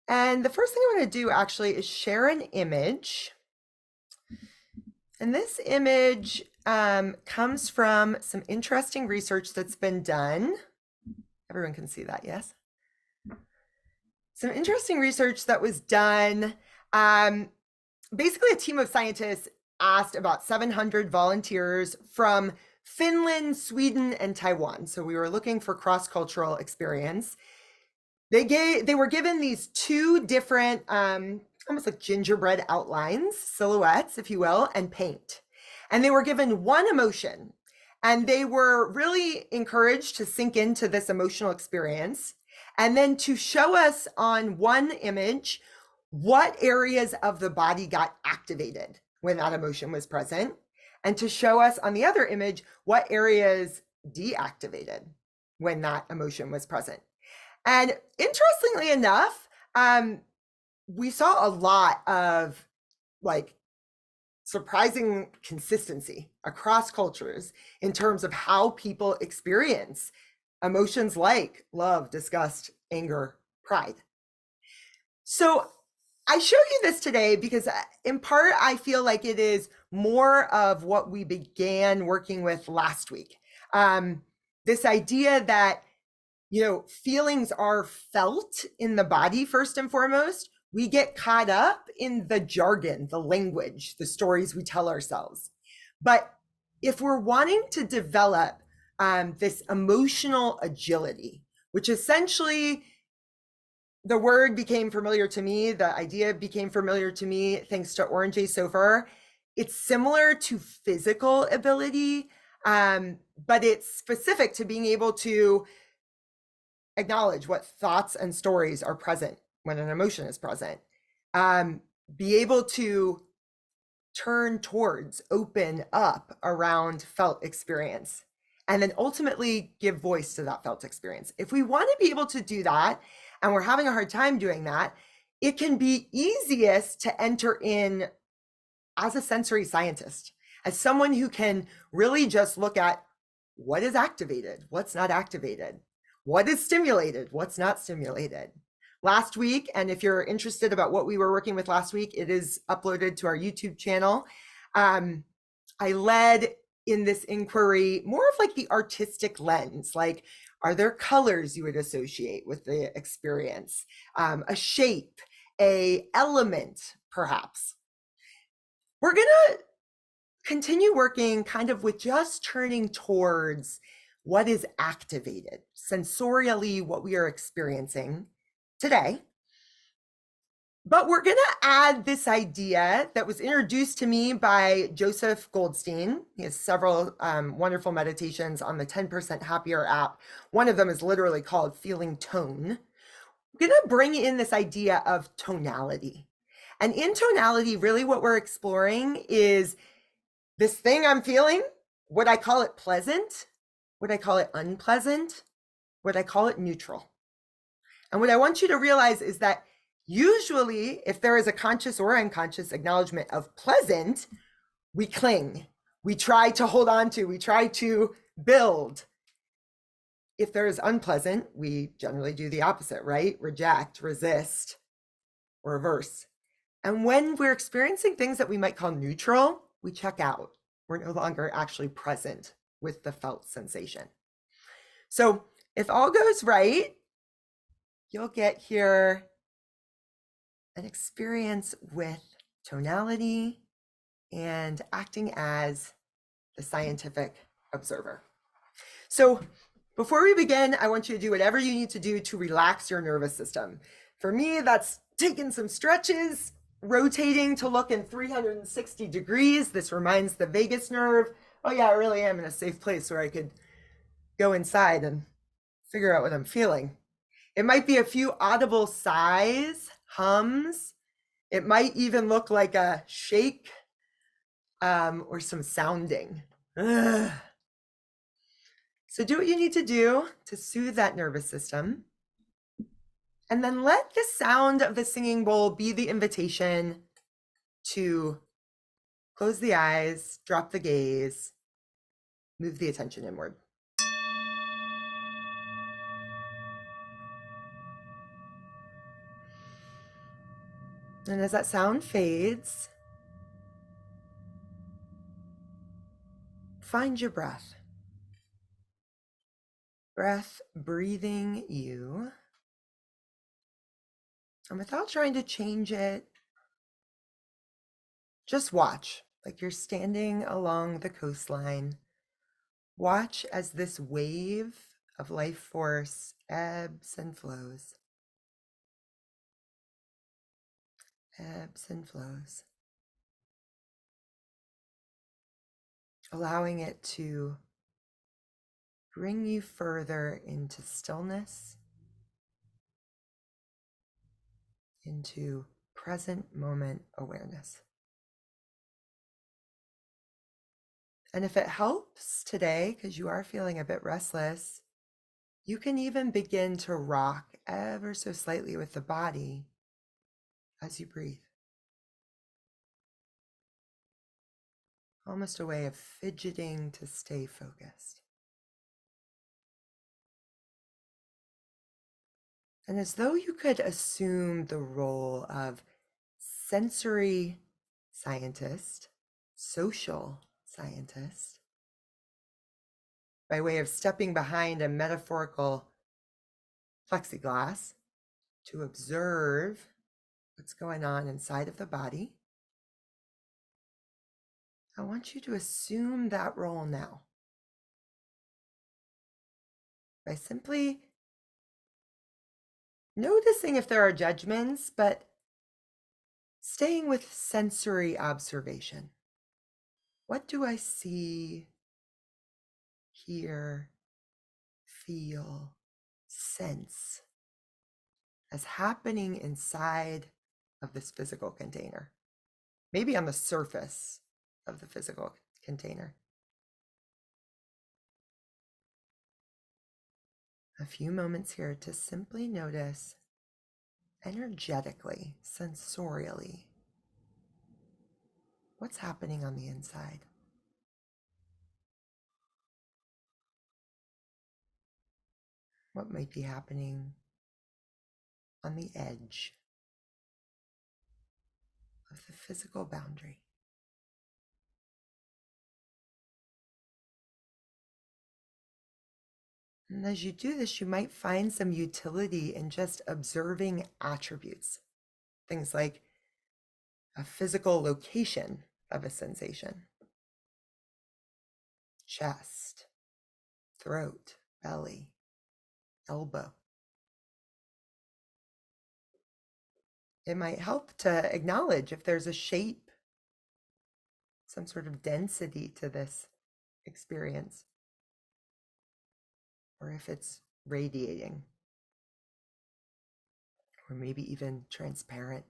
And the first thing I want to do actually is share an image. And this image comes from some interesting research that's been done. Everyone can see that, yes? Some interesting research that was done. Basically, a team of scientists asked about 700 volunteers from Finland, Sweden, and Taiwan. So we were looking for cross-cultural experience. They were given these two different, almost like gingerbread outlines, silhouettes, if you will, and paint. And they were given one emotion, and they were really encouraged to sink into this emotional experience, and then to show us on one image what areas of the body got activated when that emotion was present, and to show us on the other image what areas deactivated when that emotion was present. And interestingly enough, we saw a lot of like surprising consistency across cultures in terms of how people experience emotions like love, disgust, anger, pride. So I show you this today because in part, I feel like it is more of what we began working with last week. This idea that feelings are felt in the body first and foremost. We get caught up in the jargon, the language, the stories we tell ourselves. But if we're wanting to develop this emotional agility, which essentially the word became familiar to me, the idea became familiar to me thanks to Orange Soffer. It's similar to physical ability, but it's specific to being able to acknowledge what thoughts and stories are present when an emotion is present. Be able to turn towards, open up around felt experience, and then ultimately give voice to that felt experience. If we want to be able to do that, and we're having a hard time doing that, it can be easiest to enter in as a sensory scientist, as someone who can really just look at what is activated, what's not activated, what is stimulated, what's not stimulated. Last week, and if you're interested about what we were working with last week, it is uploaded to our YouTube channel. I led in this inquiry more of like the artistic lens, like, are there colors you would associate with the experience? A shape, a element, perhaps. We're gonna continue working kind of with just turning towards what is activated sensorially, what we are experiencing today. But we're going to add this idea that was introduced to me by Joseph Goldstein. He has several wonderful meditations on the 10% Happier app. One of them is literally called Feeling Tone. We're going to bring in this idea of tonality. And in tonality, really what we're exploring is this thing I'm feeling. Would I call it pleasant? Would I call it unpleasant? Would I call it neutral? And what I want you to realize is that usually, if there is a conscious or unconscious acknowledgement of pleasant, we cling, we try to hold on to, we try to build. If there is unpleasant, we generally do the opposite, right? Reject, resist, or reverse. And when we're experiencing things that we might call neutral, we check out. We're no longer actually present with the felt sensation. So if all goes right, you'll get here an experience with tonality and acting as the scientific observer. So before we begin, I want you to do whatever you need to do to relax your nervous system. For me, that's taking some stretches, rotating to look in 360 degrees. This reminds the vagus nerve, oh yeah, I really am in a safe place where I could go inside and figure out what I'm feeling. It might be a few audible sighs, hums. It might even look like a shake or some sounding. Ugh. So do what you need to do to soothe that nervous system. And then let the sound of the singing bowl be the invitation to close the eyes, drop the gaze, move the attention inward. And as that sound fades, find your breath. Breath breathing you. And without trying to change it, just watch, like you're standing along the coastline. Watch as this wave of life force ebbs and flows, ebbs and flows, allowing it to bring you further into stillness, into present moment awareness. And if it helps today, because you are feeling a bit restless, you can even begin to rock ever so slightly with the body as you breathe. Almost a way of fidgeting to stay focused. And as though you could assume the role of sensory scientist, social scientist, by way of stepping behind a metaphorical plexiglass to observe what's going on inside of the body, I want you to assume that role now by simply noticing if there are judgments, but staying with sensory observation. What do I see, hear, feel, sense as happening inside of this physical container? Maybe on the surface of the physical container. A few moments here to simply notice energetically, sensorially, what's happening on the inside. What might be happening on the edge of the physical boundary. And as you do this, you might find some utility in just observing attributes. Things like a physical location of a sensation, chest, throat, belly, elbow. It might help to acknowledge if there's a shape, some sort of density to this experience, or if it's radiating, or maybe even transparent.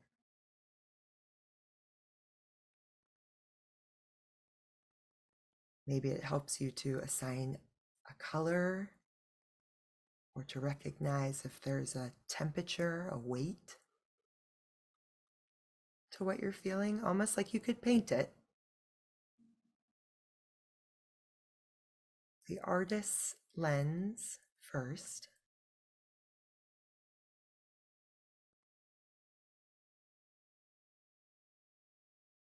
Maybe it helps you to assign a color or to recognize if there's a temperature, a weight to what you're feeling, almost like you could paint it. The artist's lens first.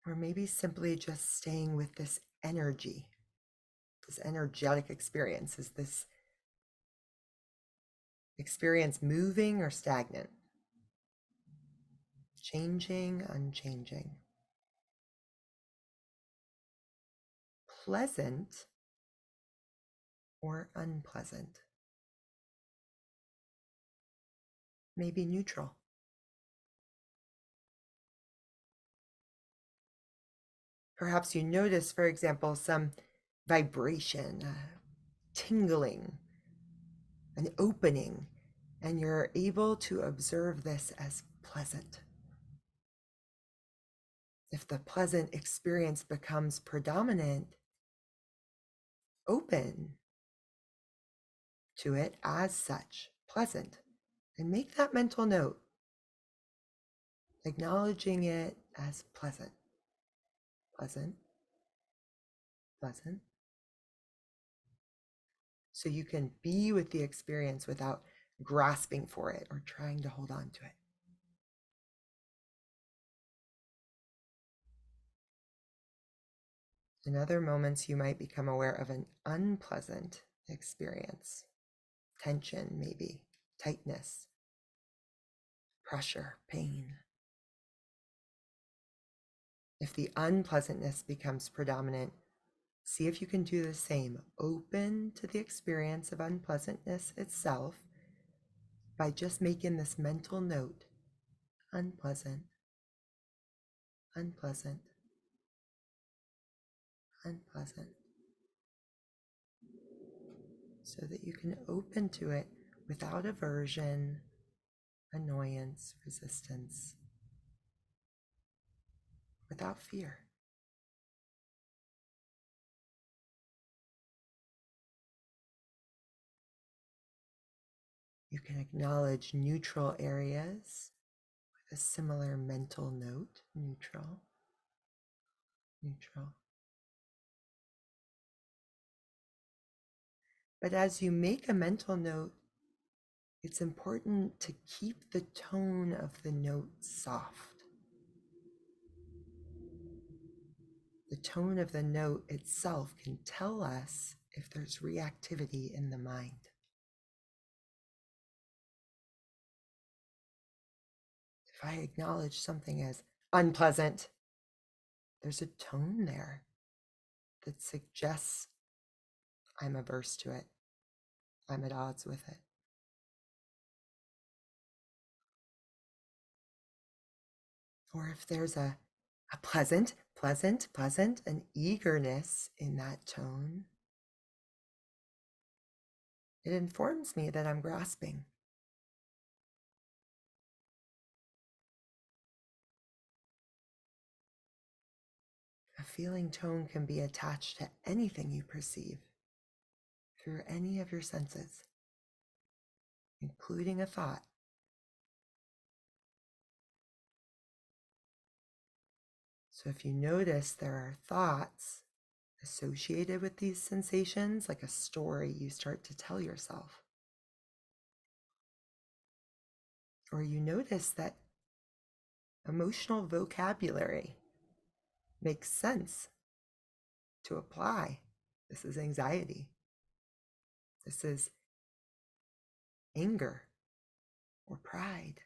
Or maybe simply just staying with this energy, this energetic experience. Is this experience moving or stagnant? Changing, unchanging. Pleasant or unpleasant. Maybe neutral. Perhaps you notice, for example, some vibration, tingling, an opening, and you're able to observe this as pleasant. If the pleasant experience becomes predominant, open to it as such, pleasant, and make that mental note, acknowledging it as pleasant, pleasant, pleasant, so you can be with the experience without grasping for it or trying to hold on to it. In other moments, you might become aware of an unpleasant experience, tension, maybe, tightness, pressure, pain. If the unpleasantness becomes predominant, see if you can do the same. Open to the experience of unpleasantness itself by just making this mental note: unpleasant, unpleasant, unpleasant, so that you can open to it without aversion, annoyance, resistance, without fear. You can acknowledge neutral areas with a similar mental note: neutral, neutral. But as you make a mental note, it's important to keep the tone of the note soft. The tone of the note itself can tell us if there's reactivity in the mind. If I acknowledge something as unpleasant, there's a tone there that suggests I'm averse to it. I'm at odds with it. Or if there's a pleasant, an eagerness in that tone, it informs me that I'm grasping. A feeling tone can be attached to anything you perceive through any of your senses, including a thought. So if you notice there are thoughts associated with these sensations, like a story you start to tell yourself, or you notice that emotional vocabulary makes sense to apply. This is anxiety. This is anger or pride.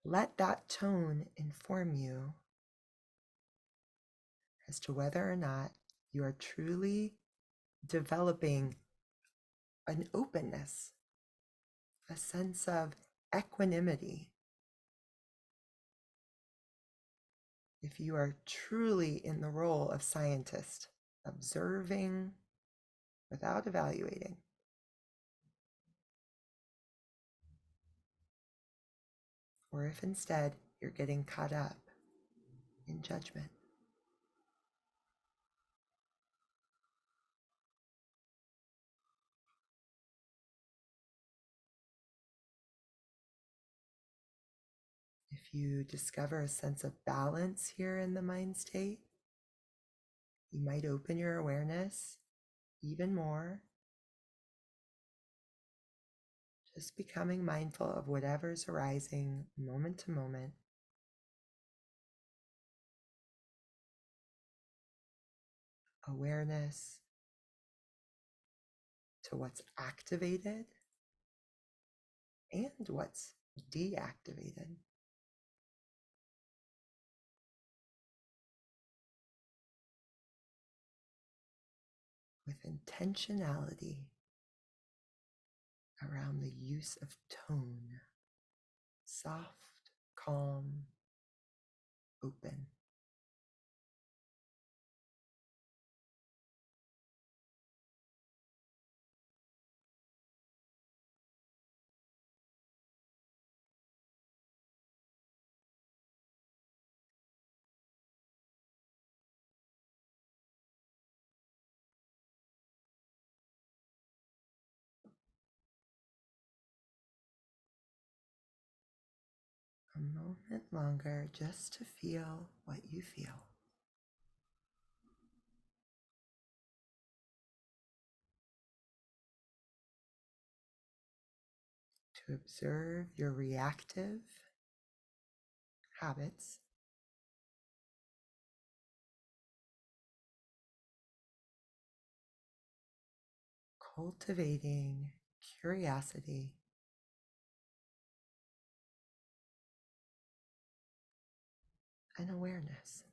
Let that tone inform you as to whether or not you are truly developing an openness, a sense of equanimity. If you are truly in the role of scientist, observing without evaluating, or if instead you're getting caught up in judgment. If you discover a sense of balance here in the mind state, you might open your awareness even more, just becoming mindful of whatever's arising moment to moment. Awareness to what's activated and what's deactivated. With intentionality around the use of tone: soft, calm, open. A moment longer just to feel what you feel. To observe your reactive habits cultivating curiosity and awareness.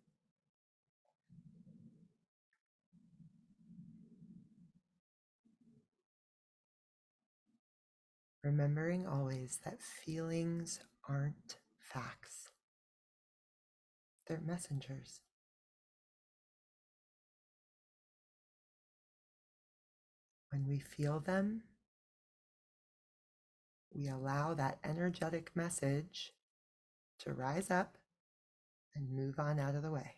Remembering always that feelings aren't facts, they're messengers. When we feel them, we allow that energetic message to rise up and move on out of the way.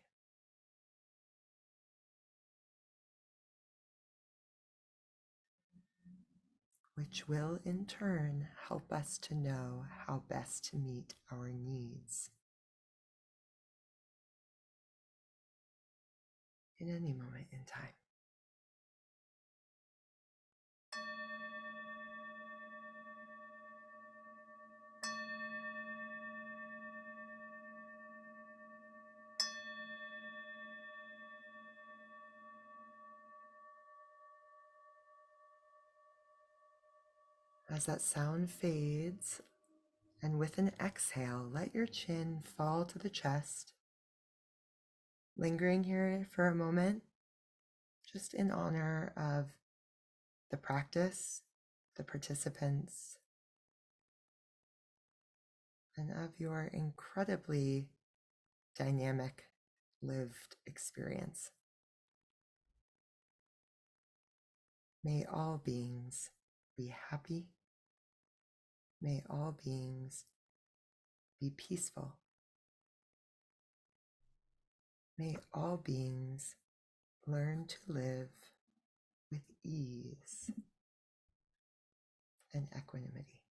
Which will in turn help us to know how best to meet our needs in any moment in time. As that sound fades, and with an exhale, let your chin fall to the chest. Lingering here for a moment, just in honor of the practice, the participants, and of your incredibly dynamic lived experience. May all beings be happy. May all beings be peaceful. May all beings learn to live with ease and equanimity.